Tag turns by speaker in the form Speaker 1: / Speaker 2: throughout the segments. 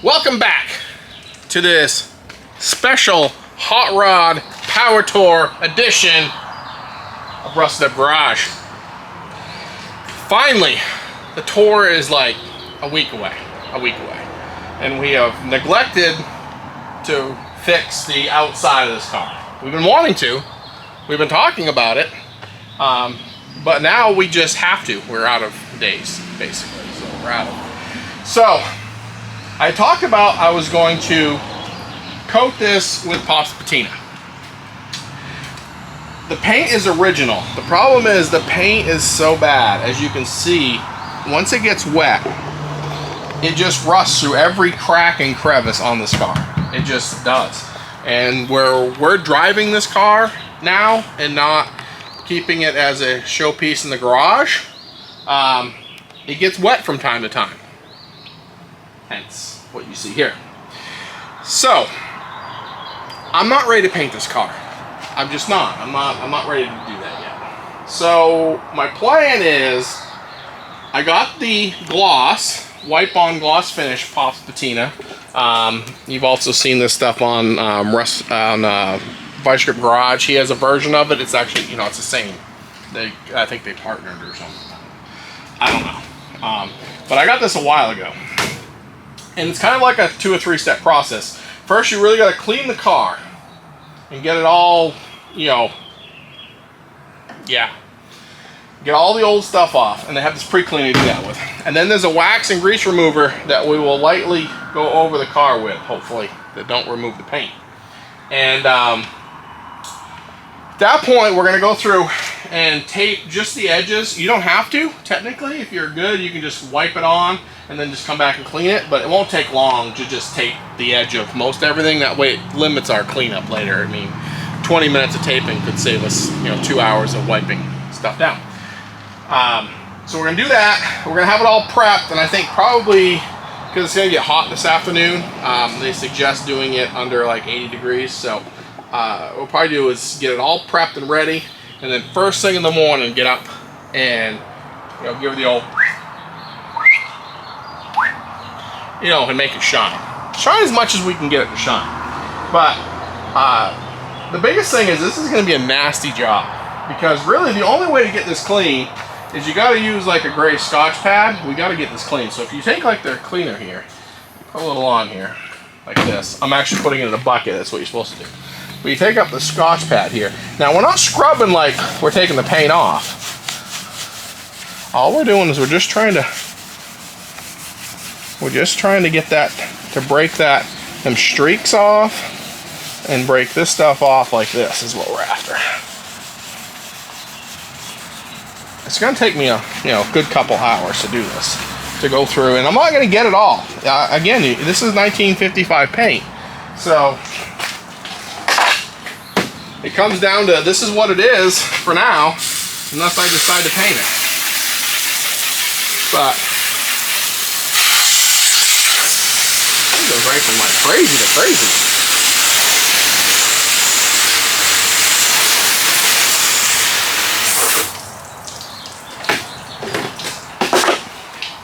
Speaker 1: Welcome back to this special Hot Rod Power Tour edition of Rusted Up Garage. Finally, the tour is like a week away, and we have neglected to fix the outside of this car. We've been wanting to, we've been talking about it, but now we just have to. We're out of days, basically, so we're out of. So, I talked about I was going to coat this with Pops Patina. The paint is original. The problem is the paint is so bad. As you can see, once it gets wet, it just rusts through every crack and crevice on this car. It just does. And where we're driving this car now and not keeping it as a showpiece in the garage, it gets wet from time to time. Hence what you see here. So, I'm not ready to paint this car. I'm just not. I'm not ready to do that yet. So, my plan is, I got the gloss, wipe-on gloss finish Pops Patina. You've also seen this stuff on Vice Grip Garage. He has a version of it. It's actually, you know, it's the same. I think they partnered or something. I don't know. But I got this a while ago. And it's kind of like a 2 or 3 step process. First, you really got to clean the car and get it all, you know, get all the old stuff off. And they have this pre-cleaning to do that with. And then there's a wax and grease remover that we will lightly go over the car with, hopefully, that don't remove the paint. And at that point, we're going to go through and tape just the edges. You don't have to, technically. If you're good, you can just wipe it on and then just come back and clean it. But it won't take long to just tape the edge of most everything. That way it limits our cleanup later. I mean, 20 minutes of taping could save us, you know, 2 hours of wiping stuff down. So we're going to do that. We're going to have it all prepped. And I think probably, because it's going to get hot this afternoon, they suggest doing it under like 80 degrees. So what we'll probably do is get it all prepped and ready. And then first thing in the morning, get up and, you know, give it the old, you know, and make it shine. Shine as much as we can get it to shine. But the biggest thing is this is going to be a nasty job, because really the only way to get this clean is you got to use like a gray Scotch pad. We got to get this clean. So if you take like their cleaner here, put a little on here like this. I'm actually putting it in a bucket. That's what you're supposed to do. But you take up the Scotch pad here. Now we're not scrubbing like we're taking the paint off. All we're doing is we're just trying to get that, to break them streaks off and break this stuff off like this is what we're after. It's going to take me a good couple hours to do this, to go through, and I'm not going to get it all. Again, this is 1955 paint, so it comes down to this is what it is for now, unless I decide to paint it. But it goes right from like crazy to crazy.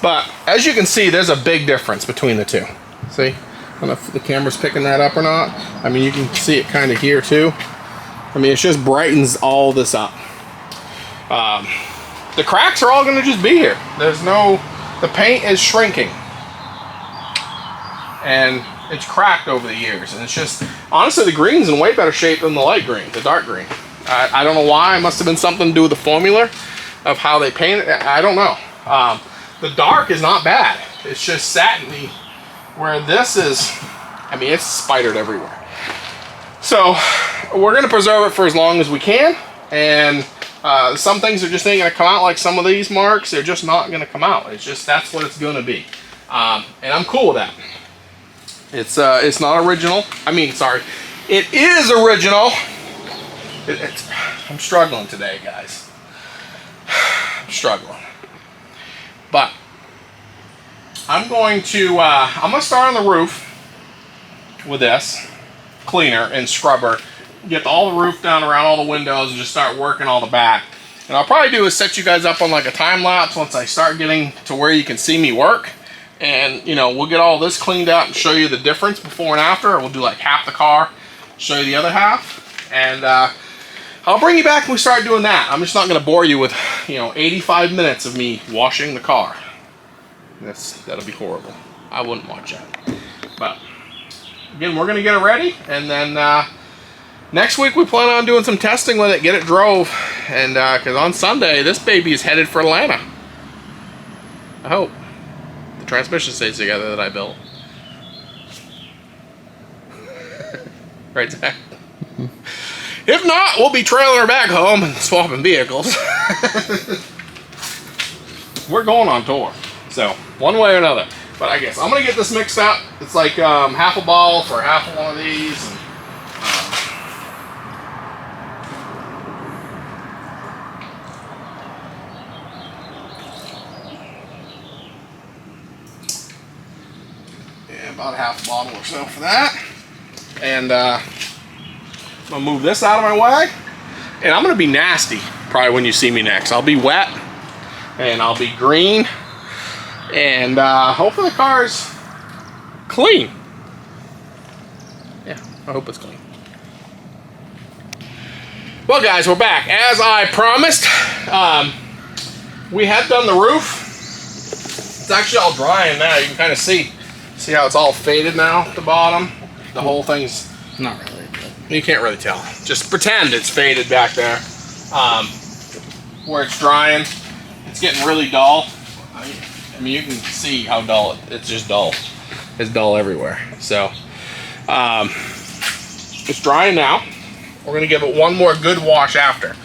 Speaker 1: But as you can see, there's a big difference between the two. See? I don't know if the camera's picking that up or not. I mean, you can see it kind of here too. I mean, it just brightens all this up. The cracks are all going to just be here. The paint is shrinking. And it's cracked over the years. And it's just, honestly, the green's in way better shape than the light green, the dark green. I don't know why. It must have been something to do with the formula of how they paint it. I don't know. The dark is not bad. It's just satiny, where this is, I mean, it's spidered everywhere. So we're going to preserve it for as long as we can, and some things are just ain't going to come out, like some of these marks. They're just not going to come out. It's just, that's what it's going to be, and I'm cool with that. It's not original. I mean, sorry, it is original. I'm struggling today, guys. I'm struggling. But I'm going to start on the roof with this cleaner and scrubber, get all the roof down around all the windows, and just start working all the back. And I'll probably do is set you guys up on like a time lapse once I start getting to where you can see me work. And, you know, we'll get all this cleaned out and show you the difference before and after. Or we'll do like half the car, show you the other half. And I'll bring you back when we start doing that. I'm just not going to bore you with, you know, 85 minutes of me washing the car. That'll be horrible. I wouldn't watch that. But, again, we're going to get it ready. And then next week we plan on doing some testing with it, get it drove. And, because on Sunday, this baby is headed for Atlanta. I hope. The transmission stays together that I built. Right, Zach? If not, we'll be trailing her back home and swapping vehicles. We're going on tour. So, one way or another. But I guess I'm going to get this mixed up. It's like half a ball for half of one of these. And, about a half a bottle or so for that. And I'm gonna move this out of my way. And I'm gonna be nasty probably when you see me next. I'll be wet and I'll be green. And hopefully the car's clean. Yeah, I hope it's clean. Well guys, we're back. As I promised, we have done the roof. It's actually all drying now. You can kind of see how it's all faded now at the bottom? The whole thing's
Speaker 2: not really.
Speaker 1: You can't really tell. Just pretend it's faded back there. Where it's drying, it's getting really dull. I mean, you can see how dull it's just dull. It's dull everywhere. So, it's drying now. We're gonna give it one more good wash after.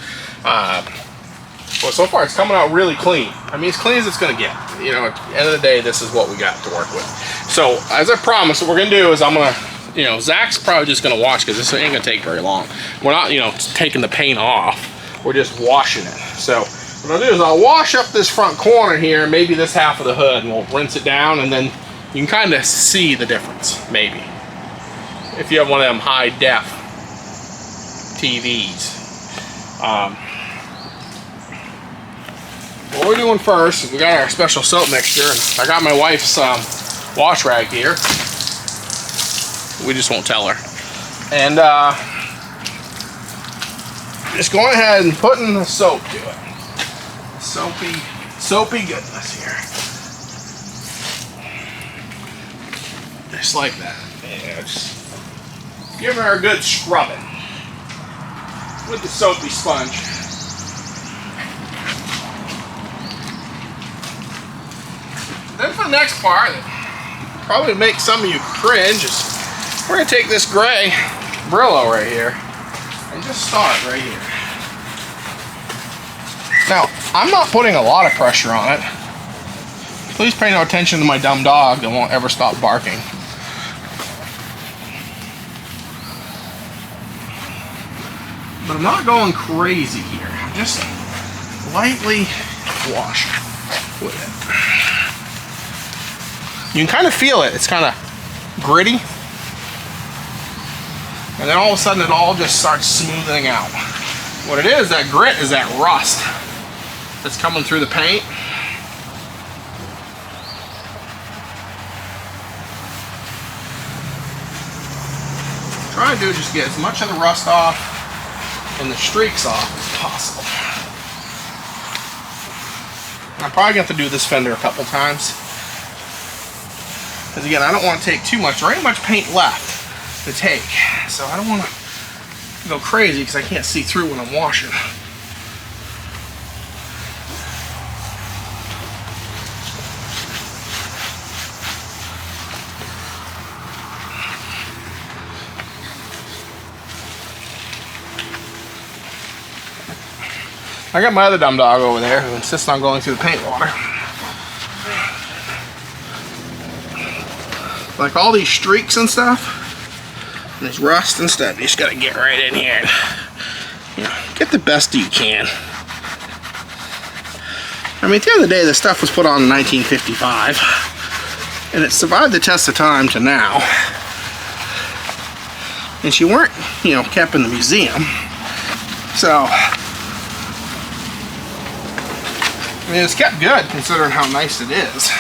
Speaker 1: Well, so far it's coming out really clean. I mean, as clean as it's gonna get. You know, at the end of the day, this is what we got to work with. So, as I promised, what we're gonna do is I'm gonna, you know, Zach's probably just gonna wash because this ain't gonna take very long. We're not, you know, taking the paint off. We're just washing it. So, what I'll do is I'll wash up this front corner here, maybe this half of the hood, and we'll rinse it down, and then you can kind of see the difference, maybe. If you have one of them high-def TVs. What we're doing first is we got our special soap mixture. I got my wife's wash rag here. We just won't tell her. And just going ahead and putting the soap to it. Soapy goodness here. Just like that. Yeah, just giving her a good scrubbing with the soapy sponge. Then for the next part, that probably makes some of you cringe, is we're going to take this gray Brillo right here and just start right here. Now, I'm not putting a lot of pressure on it. Please pay no attention to my dumb dog that won't ever stop barking. But I'm not going crazy here. I'm just lightly washing with it. You can kind of feel it. It's kind of gritty. And then all of a sudden it all just starts smoothing out. What it is, that grit is that rust that's coming through the paint. Try to do is just get as much of the rust off and the streaks off as possible. And I'm probably going to have to do this fender a couple times. Because again, I don't want to take too much. There ain't much paint left to take. So I don't want to go crazy because I can't see through when I'm washing. I got my other dumb dog over there who insists on going through the paint water. Like all these streaks and stuff, and this rust and stuff, you just gotta get right in here and, you know, get the best you can. I mean, at the end of the day, this stuff was put on in 1955, and it survived the test of time to now. And she weren't, you know, kept in the museum. So, I mean, it's kept good considering how nice it is.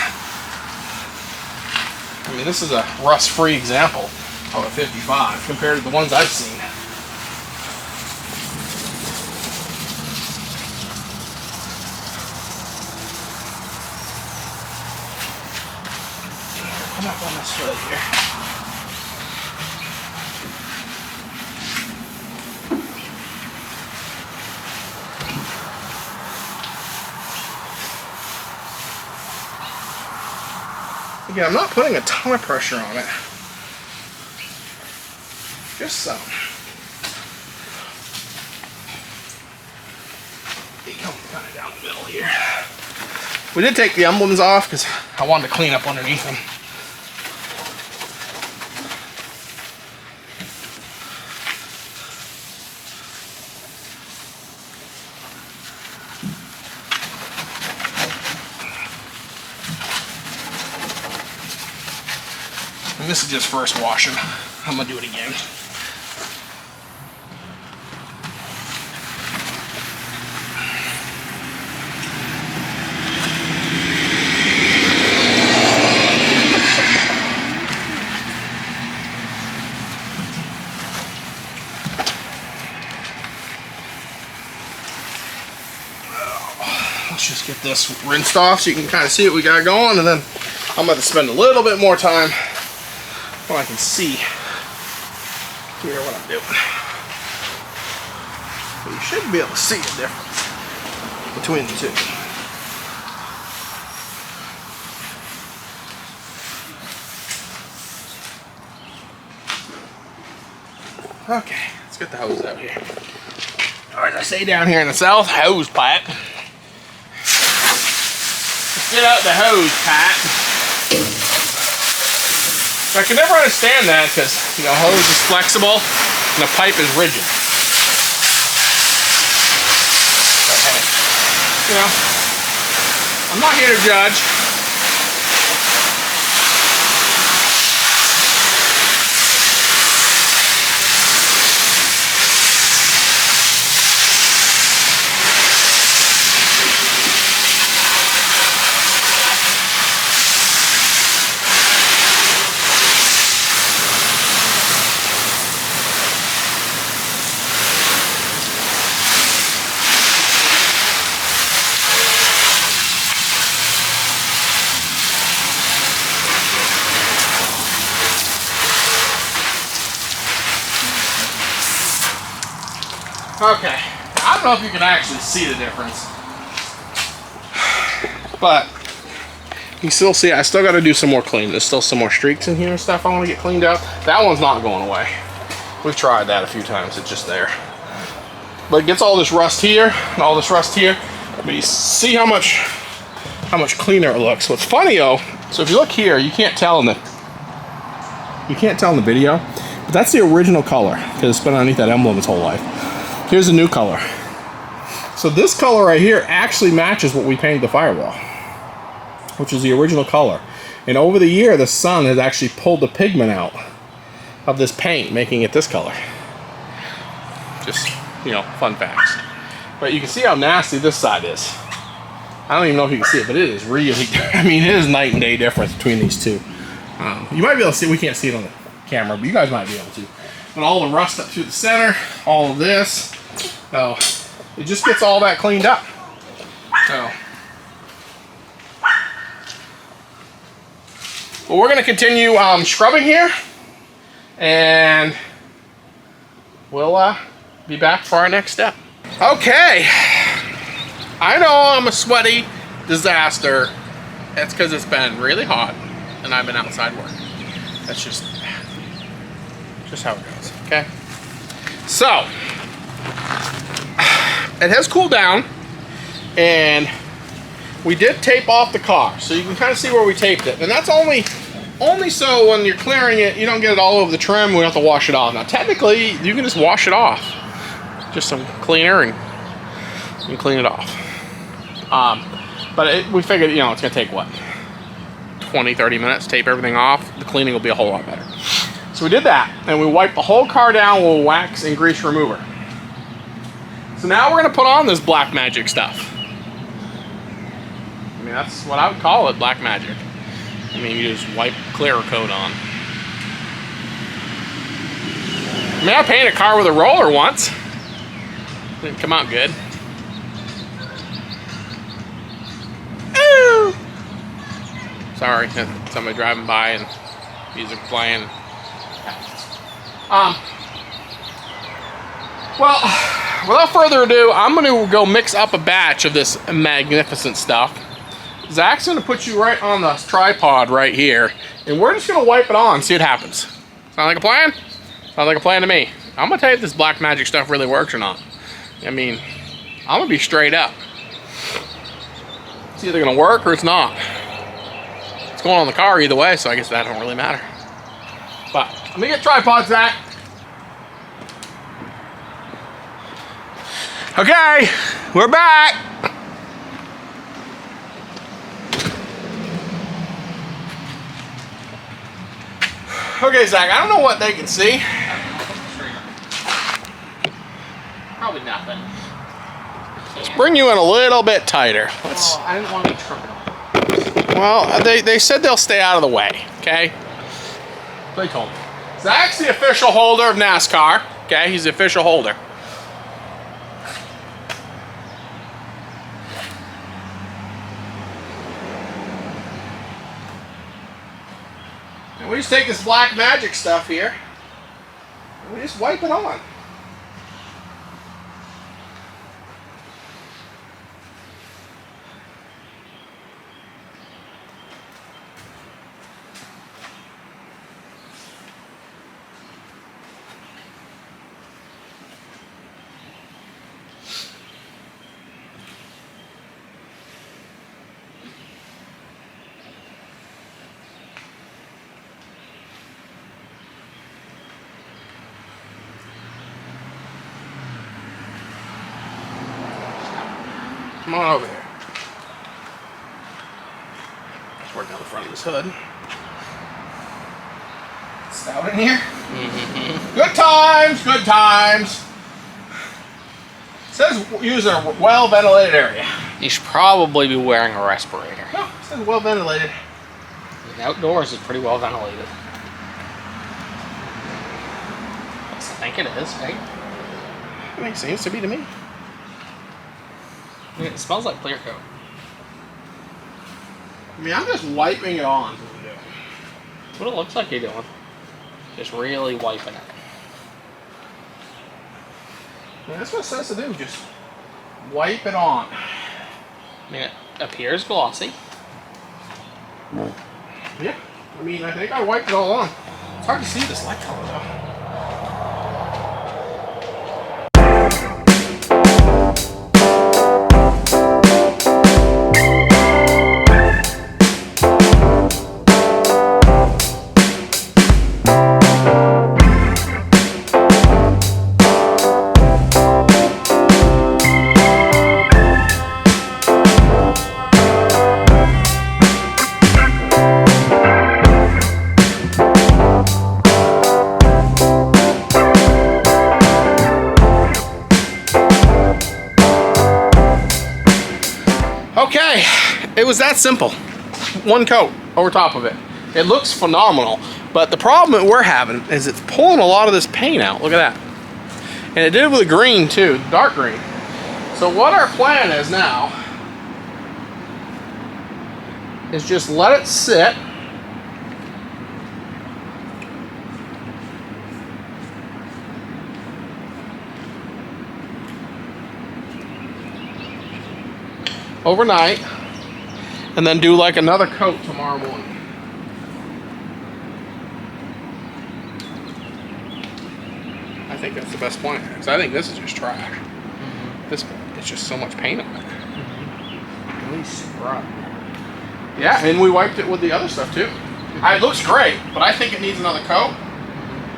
Speaker 1: mean, this is a rust-free example of a 55 compared to the ones I've seen. Come up on this foot here. Again, I'm not putting a ton of pressure on it. Just some. They come kind of down the middle here. We did take the emblems off because I wanted to clean up underneath them. And this is just first washing. I'm gonna do it again. Let's just get this rinsed off so you can kind of see what we got going, and then I'm going to spend a little bit more time when I can see here what I'm doing. But you should be able to see the difference between the two. Okay, let's get the hose out here. Or as I say down here in the south, hose pipe. Let's get out the hose pipe. I can never understand that because, you know, hose is flexible and the pipe is rigid. But hey, you know, I'm not here to judge. Okay, I don't know if you can actually see the difference, but you can still see I still got to do some more cleaning. There's still some more streaks in here and stuff I want to get cleaned out. That one's not going away. We've tried that a few times. It's just there. But it gets all this rust here and all this rust here. But you see how much cleaner it looks. What's funny though, so if you look here, you can't tell in the video, but that's the original color because it's been underneath that emblem its whole life. Here's a new color. So this color right here actually matches what we painted the firewall, which is the original color. And over the year, the sun has actually pulled the pigment out of this paint, making it this color. Just, you know, fun facts. But you can see how nasty this side is. I don't even know if you can see it, but it is really, I mean, it is night and day difference between these two. You might be able to see, we can't see it on the camera, but you guys might be able to. But all the rust up through the center, all of this, so it just gets all that cleaned up. So, well, we're going to continue scrubbing here, and we'll be back for our next step. Okay, I know I'm a sweaty disaster. That's because it's been really hot, and I've been outside working. That's just how it goes, okay? So, it has cooled down, and we did tape off the car, so you can kind of see where we taped it. And that's only so when you're clearing it, you don't get it all over the trim, we don't have to wash it off. Now, technically, you can just wash it off. Just some cleaner, and you can clean it off. But we figured, you know, it's gonna take, what, 20, 30 minutes, tape everything off. The cleaning will be a whole lot better. So we did that, and we wiped the whole car down with wax and grease remover. So now we're gonna put on this Black Magic stuff. I mean, that's what I would call it, Black Magic. I mean, you just wipe clear coat on. I mean, I painted a car with a roller once. Didn't come out good. Ooh. Sorry, somebody driving by and music playing. Well, without further ado, I'm going to go mix up a batch of this magnificent stuff. Zach's going to put you right on the tripod right here, and we're just going to wipe it on, see what happens. Sound like a plan? Sounds like a plan to me. I'm going to tell you if this black magic stuff really works or not. I mean, I'm going to be straight up. It's either going to work or it's not. It's going on the car either way, so I guess that don't really matter. But let me get tripods, Zach. Okay, we're back. Okay, Zach, I don't know what they can see.
Speaker 2: Probably nothing.
Speaker 1: Let's bring you in a little bit tighter. Let's.
Speaker 2: Oh, I didn't want to be tripping on.
Speaker 1: Well, they said they'll stay out of the way, okay? They told me. Zach's the official holder of NASCAR, okay? He's the official holder. And we just take this black magic stuff here, and we just wipe it on. Come on over here. Let's work down the front of this hood. Stout in here? Mm-hmm. Good times, good times. It says use a well-ventilated area.
Speaker 2: You should probably be wearing a respirator.
Speaker 1: No, it says well-ventilated.
Speaker 2: The outdoors is pretty well ventilated. I think it is, right?
Speaker 1: I mean, it seems to be to me.
Speaker 2: I mean, it smells like clear coat.
Speaker 1: I mean, I'm just wiping it on. Is what I'm doing.
Speaker 2: That's what it looks like you're doing. Just really wiping it.
Speaker 1: Yeah, that's what it says to do. Just wipe it on.
Speaker 2: I mean, it appears glossy.
Speaker 1: Yeah. I mean, I think I wiped it all on. It's hard to see this light color, though. Okay, it was that simple. One coat over top of it. It looks phenomenal, but the problem that we're having is it's pulling a lot of this paint out. Look at that. And it did it with the green too, dark green. So what our plan is now is just let it sit. Overnight, and then do like another coat tomorrow morning. I think that's the best plan, because I think this is just trash. Mm-hmm. This it's just so much paint on it.
Speaker 2: Mm-hmm. At least scrub.
Speaker 1: Yeah, and we wiped it with the other stuff too. It looks great, but I think it needs another coat.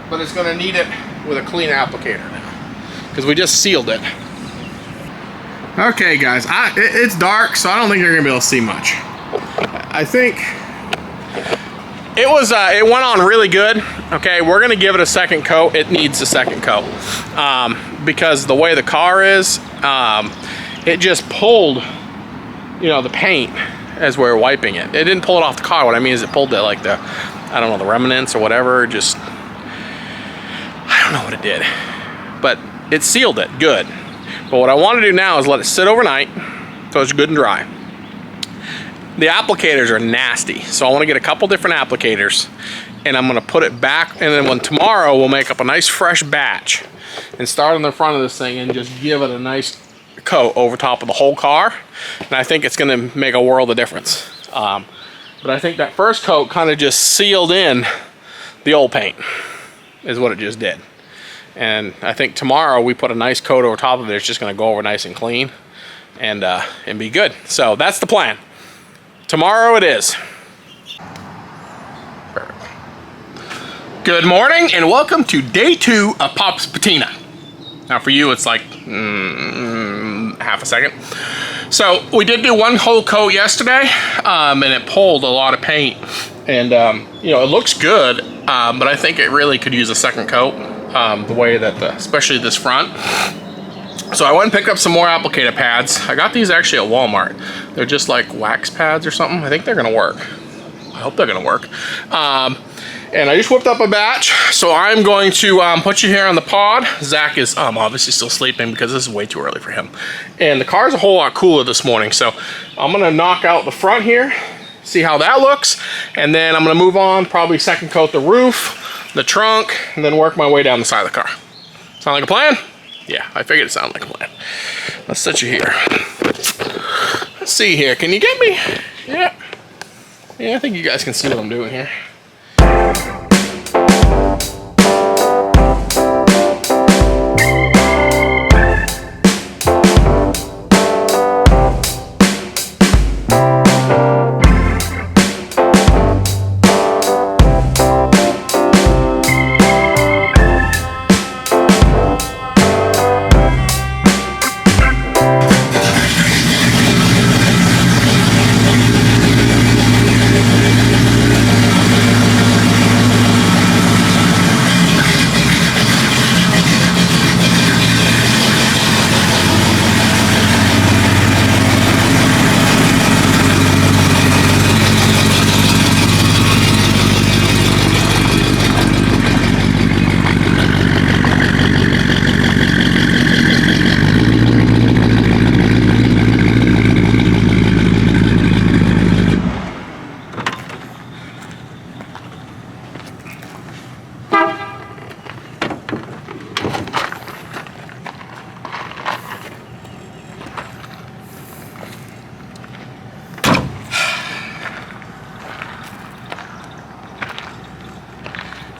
Speaker 1: But it's going to need it with a clean applicator now, because we just sealed it. Okay, guys, it's dark, so I don't think you're gonna be able to see much. I think it went on really good. Okay, we're gonna give it a second coat. It needs a second coat because the way the car is, it just pulled, the paint. as we were wiping it. It didn't pull it off the car. What I mean is it pulled the, like the, I don't know, the remnants or whatever. Just, I don't know what it did. But it sealed it good. But what I want to do now is let it sit overnight so it's good and dry. The applicators are nasty, so I want to get a couple different applicators, and I'm going to put it back, and then when tomorrow we'll make up a nice fresh batch and start on the front of this thing and just give it a nice coat over top of the whole car, and I think it's going to make a world of difference. But I think that first coat kind of just sealed in the old paint is what it just did. And I think tomorrow we put a nice coat over top of it. It's just going to go over nice and clean and be good. So that's the plan. Tomorrow it is. Good morning and welcome to day 2 of Pop's Patina. Now for you it's like half a second. So we did do one whole coat yesterday and it pulled a lot of paint, and you know, it looks good, but I think it really could use a second coat, the way that especially this front. So I went and picked up some more applicator pads. I got these actually at Walmart. They're just like wax pads or something. I think they're gonna work. I hope they're gonna work. And I just whipped up a batch. So I'm going to put you here on the pod. Zach is obviously still sleeping because this is way too early for him. And the car's a whole lot cooler this morning. So I'm gonna knock out the front here, see how that looks. And then I'm gonna move on, probably second coat the roof, the trunk, and then work my way down the side of the car. Sound like a plan? Yeah, I figured it sounded like a plan. Let's set you here. Let's see here. Can you get me? Yeah. Yeah, I think you guys can see what I'm doing here.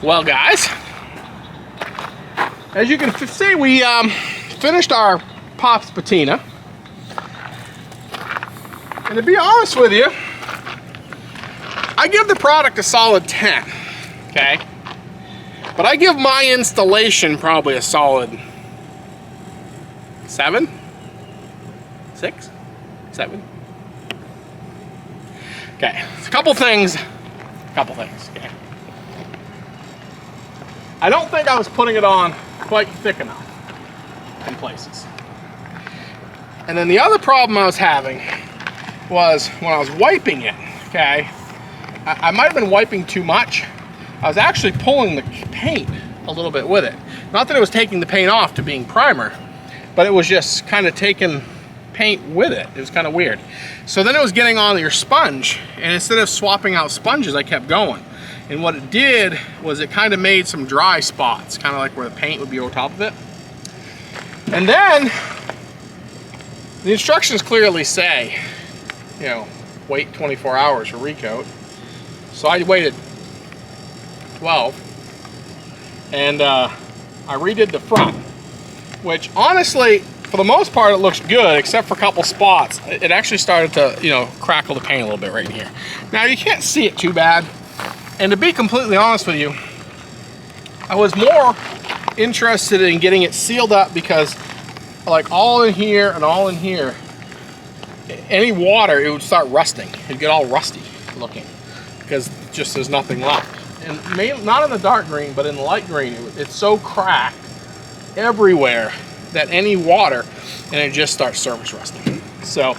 Speaker 1: Well, guys, as you can see, we finished our Pop's Patina. And to be honest with you, I give the product a solid 10, okay? But I give my installation probably a solid 7, 6, 7. Okay, a couple things, okay? I don't think I was putting it on quite thick enough in places. And then the other problem I was having was when I was wiping it, okay? I might have been wiping too much. I was actually pulling the paint a little bit with it. Not that it was taking the paint off to being primer, but it was just kind of taking paint with it. It was kind of weird. So then it was getting on your sponge, and instead of swapping out sponges, I kept going. And what it did was it kind of made some dry spots, kind of like where the paint would be over top of it. And then the instructions clearly say, you know, wait 24 hours for recoat. So I waited 12, and I redid the front, which honestly, for the most part, it looks good, except for a couple spots. It actually started to, you know, crackle the paint a little bit right in here. Now you can't see it too bad. And to be completely honest with you, I was more interested in getting it sealed up because like all in here and all in here, any water, it would start rusting. It'd get all rusty looking because just there's nothing left. And maybe not in the dark green, but in the light green, it's so cracked everywhere that any water and it just starts surface rusting. So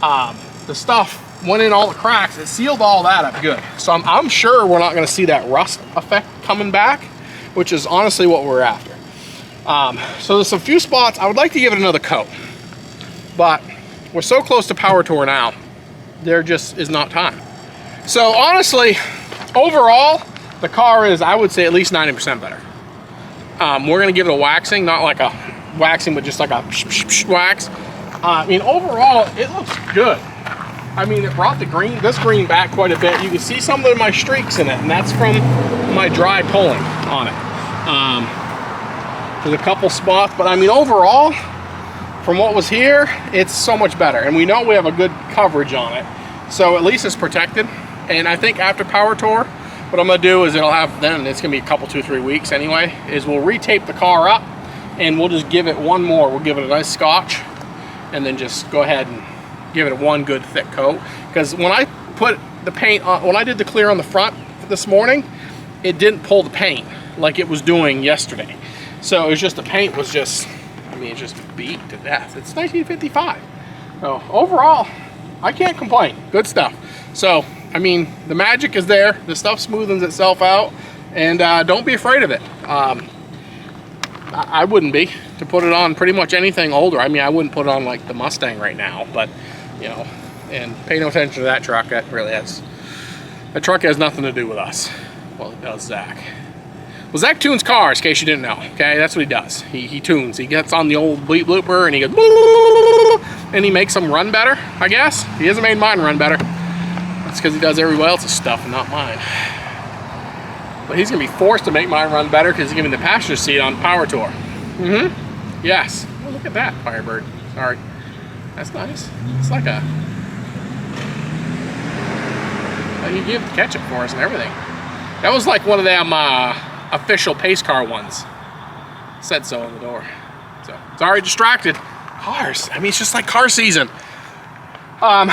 Speaker 1: the stuff went in all the cracks, it sealed all that up good. So I'm sure we're not going to see that rust effect coming back, which is honestly what we're after. So there's a few spots I would like to give it another coat, but we're so close to Power Tour now, there just is not time. So honestly, overall, the car is, I would say, at least 90% better. We're gonna give it a waxing, not like a waxing, but just like a wax. I mean, overall, it looks good. I mean, it brought this green back quite a bit. You can see some of my streaks in it, and that's from my dry pulling on it. There's a couple spots, but I mean, overall, from what was here, it's so much better. And we know we have a good coverage on it. So at least it's protected. And I think after Power Tour, what I'm gonna do is it's gonna be a couple, 2-3 weeks anyway, is we'll retape the car up and we'll just give it one more. We'll give it a nice scotch and then just go ahead and give it one good thick coat. Because when I put the paint on, when I did the clear on the front this morning, it didn't pull the paint like it was doing yesterday. So it was just, the paint was just, I mean, it's just beat to death. It's 1955. So overall, I can't complain. Good stuff. So, I mean, the magic is there. The stuff smoothens itself out, and don't be afraid of it. I wouldn't be, to put it on pretty much anything older. I mean, I wouldn't put it on like the Mustang right now, but you know, and pay no attention to that truck. That truck has nothing to do with us. Well, it does Zach. Well, Zach tunes cars, in case you didn't know. Okay, that's what he does. He tunes. He gets on the old bleep blooper and he goes, and he makes them run better, I guess. He hasn't made mine run better. That's because he does everybody else's stuff and not mine. But he's gonna be forced to make mine run better because he's giving me the passenger seat on Power Tour. Yes. Oh, look at that Firebird. Sorry. That's nice. It's like a, like he gave the ketchup for us and everything. That was like one of them official pace car ones. Said so on the door. So sorry, distracted. Cars. I mean, it's just like car season. A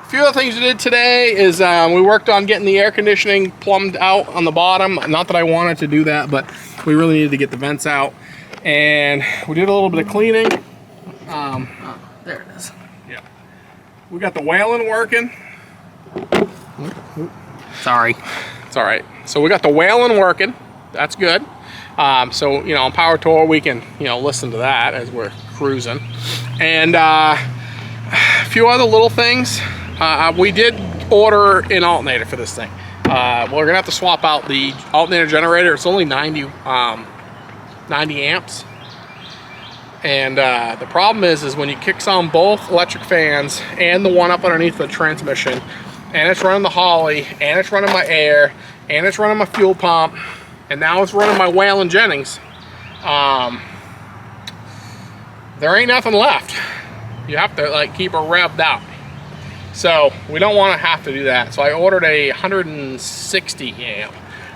Speaker 1: few other things we did today is we worked on getting the air conditioning plumbed out on the bottom. Not that I wanted to do that, but we really needed to get the vents out. And we did a little bit of cleaning.
Speaker 2: Oh, there it is.
Speaker 1: Yeah. We got the Whelen working.
Speaker 2: Sorry.
Speaker 1: It's all right. So we got the Whelen working. That's good. So, you know, on Power Tour, we can, you know, listen to that as we're cruising. And a few other little things. We did order an alternator for this thing. We're going to have to swap out the alternator generator. It's only 90 amps. And the problem is when you kick on both electric fans and the one up underneath the transmission, and it's running the Holley, and it's running my air, and it's running my fuel pump, and now it's running my Whelen Jennings, there ain't nothing left. You have to like keep her revved out. So we don't want to have to do that. So I ordered a 160 amp.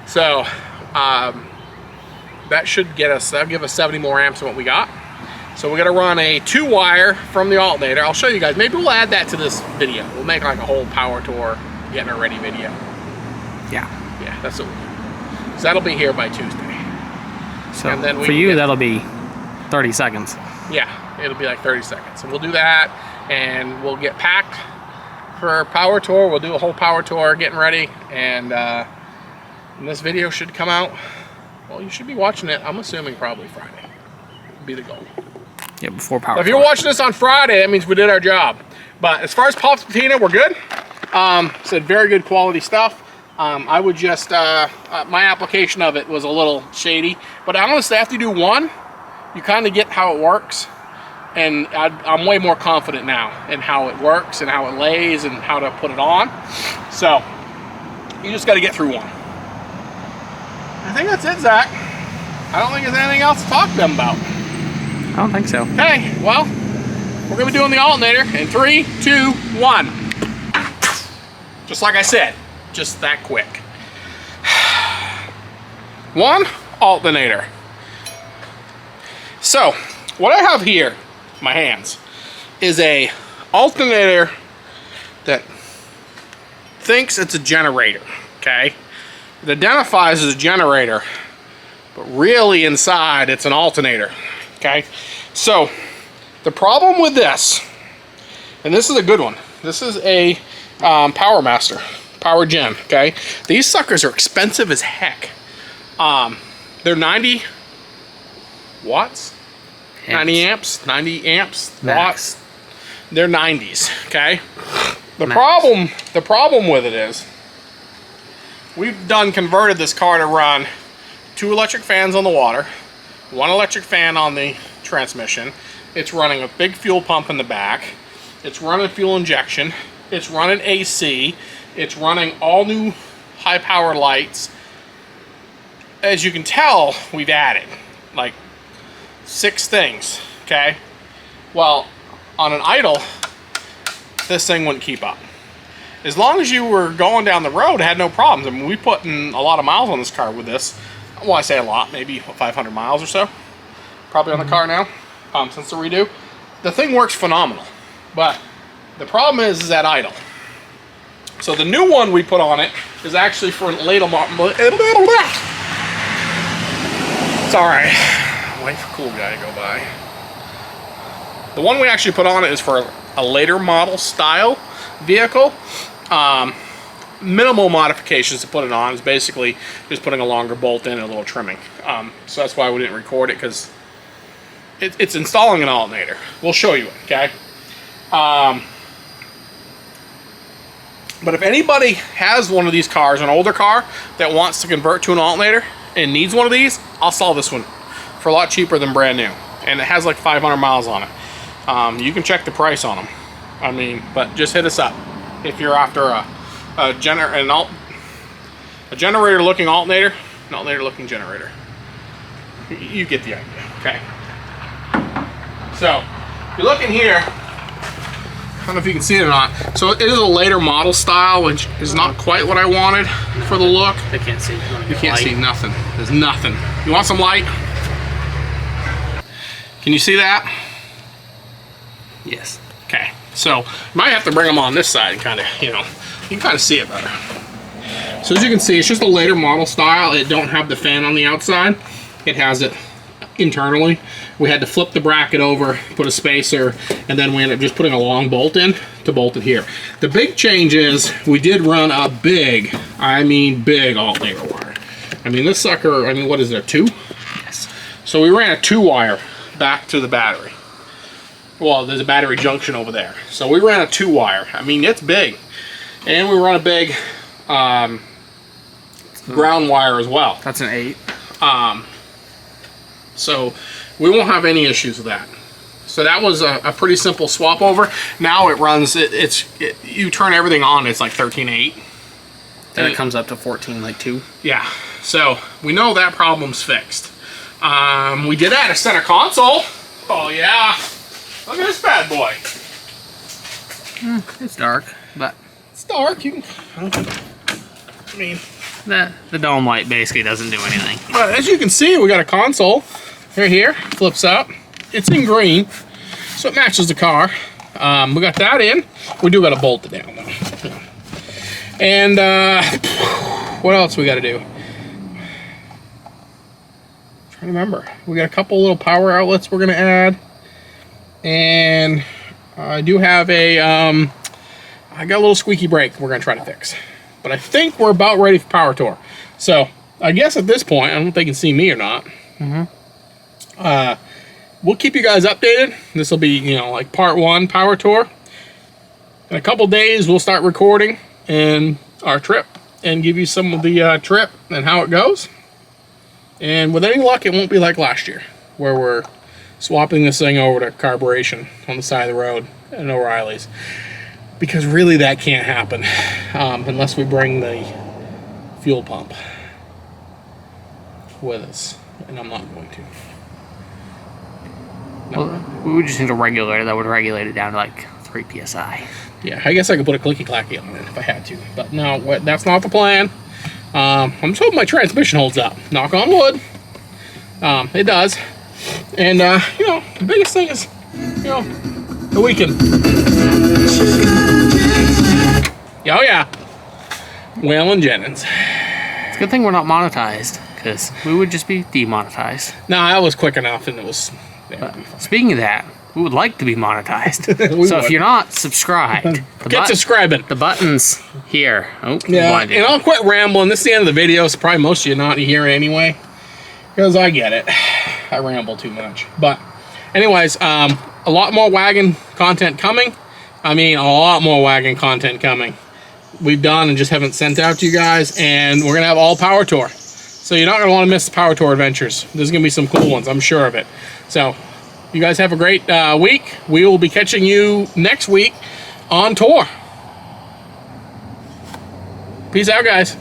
Speaker 1: So that should get us, that'll give us 70 more amps than what we got. So we're gonna run a 2-wire from the alternator. I'll show you guys. Maybe we'll add that to this video. We'll make like a whole Power Tour getting her ready video.
Speaker 2: Yeah.
Speaker 1: Yeah, that's what we'll do. So that'll be here by Tuesday.
Speaker 2: So
Speaker 1: and then
Speaker 2: for you, that'll be 30 seconds.
Speaker 1: Yeah, it'll be like 30 seconds. So we'll do that, and we'll get packed for Power Tour. We'll do a whole Power Tour getting ready, and this video should come out, well, you should be watching it, I'm assuming probably Friday. Would be the goal.
Speaker 2: Yeah, before Power
Speaker 1: Tour. If you're watching this on Friday, that means we did our job. But as far as Pops Patina, we're good. Said very good quality stuff. I would just, my application of it was a little shady, but honestly, after you do one, you kind of get how it works. And I'm way more confident now in how it works and how it lays and how to put it on. So you just got to get through one. I think that's it, Zach. I don't think there's anything else to talk to them about.
Speaker 2: I don't think so.
Speaker 1: Okay, well, we're going to be doing the alternator in 3, 2, 1. Just like I said, just that quick. One alternator. So, what I have here, my hands, is a alternator that thinks it's a generator, okay? It identifies as a generator, but really inside it's an alternator, okay? So, the problem with this, and this is a good one, This is a Power Master, Power Gen, okay? These suckers are expensive as heck. They're 90 watts, 90 amps, 90 amps,
Speaker 2: Max.
Speaker 1: watts. They're 90s, okay? The problem with it is, we've converted this car to run 2 electric fans on the water, 1 electric fan on the transmission. It's running a big fuel pump in the back. It's running fuel injection. It's running AC. It's running all new high-power lights. As you can tell, we've added like 6 things, okay? Well, on an idle, this thing wouldn't keep up. As long as you were going down the road, it had no problems. I mean, we put in a lot of miles on this car with this. Well, I say a lot, maybe 500 miles or so. Probably on the car now, since the redo. The thing works phenomenal. But the problem is that idle. So the new one we put on it is actually for an later model. It's alright. Wait for cool guy to go by. The one we actually put on it is for a later model style vehicle. Minimal modifications to put it on. Is basically just putting a longer bolt in and a little trimming. So that's why we didn't record it, because it's installing an alternator. We'll show you it, okay? But if anybody has one of these cars, an older car, that wants to convert to an alternator and needs one of these, I'll sell this one for a lot cheaper than brand new. And it has like 500 miles on it. You can check the price on them. I mean, but just hit us up if you're after a generator-looking alternator, an alternator-looking generator. You get the idea, okay? So, if you look in here, I don't know if you can see it or not. So it is a later model style, which is not quite what I wanted for the look.
Speaker 2: They can't see.
Speaker 1: You can't see nothing. There's nothing. You want some light? Can you see that?
Speaker 2: Yes.
Speaker 1: Okay. So you might have to bring them on this side and kind of, you can kind of see it better. So as you can see, it's just a later model style. It don't have the fan on the outside. It has it internally. We had to flip the bracket over, put a spacer, and then we ended up just putting a long bolt in to bolt it here. The big change is we did run a big, I mean big alternator wire. I mean this sucker, I mean what is it, a 2?
Speaker 2: Yes.
Speaker 1: So we ran a 2-wire back to the battery. Well, there's a battery junction over there. So we ran a 2-wire. I mean, it's big. And we run a big ground wire as well.
Speaker 2: That's an 8.
Speaker 1: So we won't have any issues with that. So that was a pretty simple swap over. Now it runs, you turn everything on, it's like 13.8.
Speaker 2: Then it comes up to 14, like 2.
Speaker 1: Yeah, so we know that problem's fixed. We did add a center console. Oh yeah, look at this bad boy.
Speaker 2: It's dark, but
Speaker 1: It's dark, you can, I mean.
Speaker 2: the dome light basically doesn't do anything.
Speaker 1: But as you can see, we got a console right here, flips up. It's in green, so it matches the car. We got that in. We do got to bolt it down though. And what else we got to do? I'm trying to remember. We got a couple little power outlets we're gonna add, and I do have a I got a little squeaky brake we're gonna try to fix. But I think we're about ready for Power Tour. So I guess at this point, I don't know if they can see me or not. We'll keep you guys updated. This will be, like part 1 Power Tour. In a couple days, we'll start recording and our trip and give you some of the trip and how it goes. And with any luck, it won't be like last year, where we're swapping this thing over to carburation on the side of the road at O'Reilly's. Because really that can't happen unless we bring the fuel pump with us. And I'm not going to. No.
Speaker 2: Well, we would just need a regulator that would regulate it down to like 3 psi.
Speaker 1: Yeah, I guess I could put a clicky-clacky on it if I had to. But no, that's not the plan. I'm just hoping my transmission holds up. Knock on wood. It does. And, the biggest thing is, that we can... Oh, yeah. Waylon Jennings.
Speaker 2: It's a good thing we're not monetized, because we would just be demonetized.
Speaker 1: No, that was quick enough, and it was...
Speaker 2: But speaking of that, We would like to be monetized.
Speaker 1: We
Speaker 2: So
Speaker 1: would.
Speaker 2: if you're not subscribed,
Speaker 1: Get subscribing.
Speaker 2: the button's here. Oh,
Speaker 1: Yeah,
Speaker 2: blinded.
Speaker 1: and I'll quit rambling. This is the end of the video, so probably most of you not here anyway. Because I get it. I ramble too much. But anyways, a lot more wagon content coming. I mean, a lot more wagon content coming. We've done and just haven't sent out to you guys. And we're going to have all Power Tour. So you're not going to want to miss the Power Tour adventures. There's going to be some cool ones, I'm sure of it. So you guys have a great week. We will be catching you next week on tour. Peace out, guys.